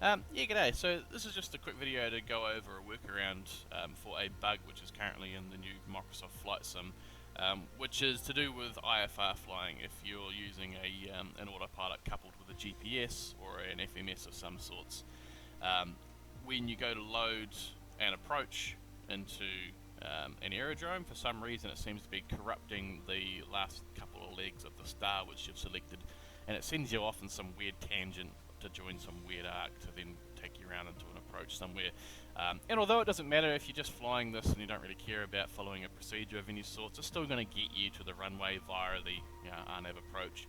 Yeah, g'day. So this is just a quick video to go over a workaround for a bug which is currently in the new Microsoft Flight Sim, which is to do with IFR flying. If you're using an autopilot coupled with a GPS or an FMS of some sorts, when you go to load an approach into an aerodrome, for some reason it seems to be corrupting the last couple of legs of the star which you've selected, and it sends you off in some weird tangent to join some weird arc to then take you around into an approach somewhere. And although it doesn't matter if you're just flying this and you don't really care about following a procedure of any sorts, it's still going to get you to the runway via the RNAV approach.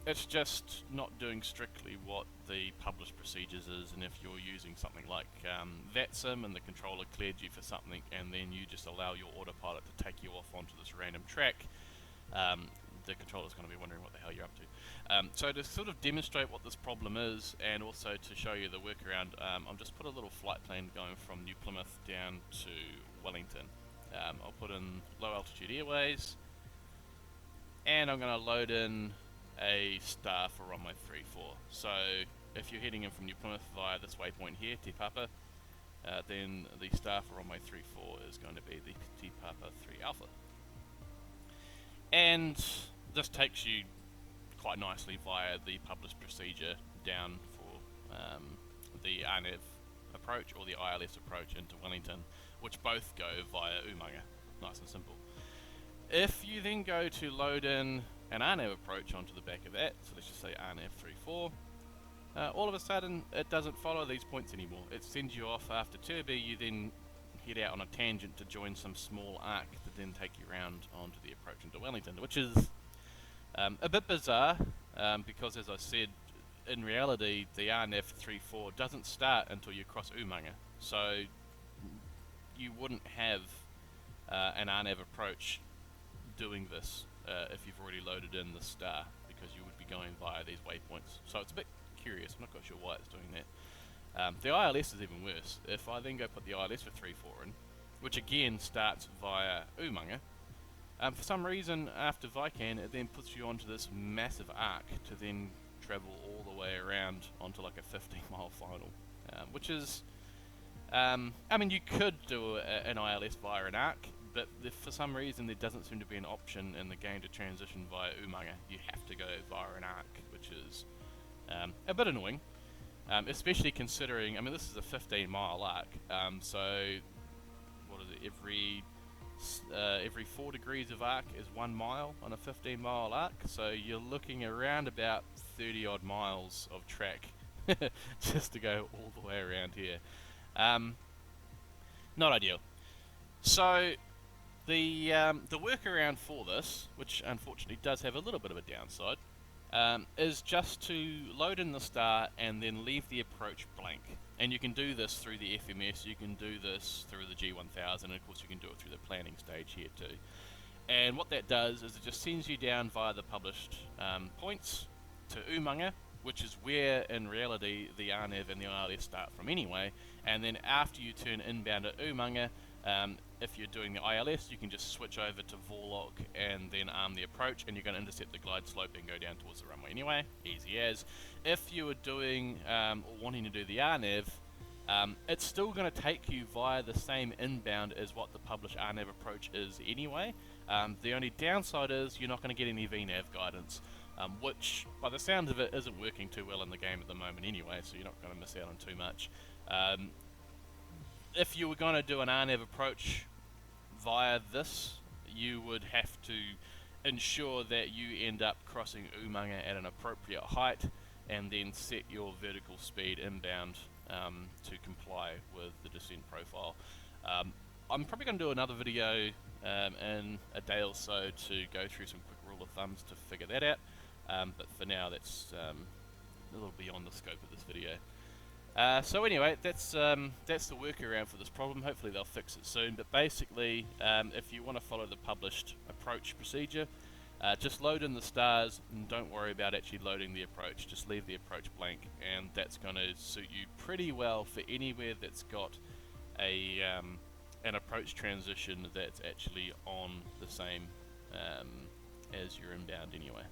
It's just not doing strictly what the published procedures is, and if you're using something like VATSIM and the controller cleared you for something and then you just allow your autopilot to take you off onto this random track, the controller's going to be wondering what the hell you're up to. So to sort of demonstrate what this problem is and also to show you the workaround, I'll just put a little flight plan going from New Plymouth down to Wellington. I'll put in low altitude airways, and I'm going to load in a star for runway 34. So if you're heading in from New Plymouth via this waypoint here, Te Papa, then the star for runway 34 is going to be the Te Papa 3 Alpha. And this takes you quite nicely via the published procedure down for the RNAV approach or the ILS approach into Wellington, which both go via Umanga. Nice and simple. If you then go to load in an RNAV approach onto the back of that, so let's just say RNAV 34, all of a sudden it doesn't follow these points anymore. It sends you off after Turby. You then head out on a tangent to join some small arc to then take you around onto the approach into Wellington, which is a bit bizarre because, as I said, in reality the RNAV 34 doesn't start until you cross Umanga, so you wouldn't have an RNAV approach doing this if you've already loaded in the star, because you would be going via these waypoints. So it's a bit curious. I'm not quite sure why it's doing that. The ILS is even worse. If I then go put the ILS for 3-4 in, which again starts via Umanga, for some reason after Vican it then puts you onto this massive arc to then travel all the way around onto like a 15-mile final, which is, I mean, you could do an ILS via an arc, but for some reason there doesn't seem to be an option in the game to transition via Umanga. You have to go via an arc, which is a bit annoying. Especially considering, I mean, this is a 15-mile arc, so what is it, every 4 degrees of arc is 1 mile on a 15-mile arc, so you're looking around about 30 odd miles of track just to go all the way around here. Not ideal. So the workaround for this, which unfortunately does have a little bit of a downside, is just to load in the star and then leave the approach blank. And you can do this through the FMS, you can do this through the G1000, and of course you can do it through the planning stage here too. And what that does is it just sends you down via the published points to Umanga, which is where in reality the RNAV and the ILS start from anyway, and then after you turn inbound at Umanga, if you're doing the ILS, you can just switch over to Vorlock and then arm the approach, and you're going to intercept the glide slope and go down towards the runway anyway, easy as. If you were doing or wanting to do the RNAV, it's still going to take you via the same inbound as what the published RNAV approach is anyway. The only downside is you're not going to get any VNAV guidance, which by the sound of it isn't working too well in the game at the moment anyway, so you're not going to miss out on too much. If you were going to do an RNAV approach via this, you would have to ensure that you end up crossing Umanga at an appropriate height and then set your vertical speed inbound to comply with the descent profile. I'm probably going to do another video in a day or so to go through some quick rule of thumbs to figure that out, but for now that's a little beyond the scope of this video. So anyway, that's the workaround for this problem. Hopefully they'll fix it soon, but basically if you want to follow the published approach procedure, just load in the stars and don't worry about actually loading the approach. Just leave the approach blank, and that's going to suit you pretty well for anywhere that's got a an approach transition that's actually on the same as your inbound anyway.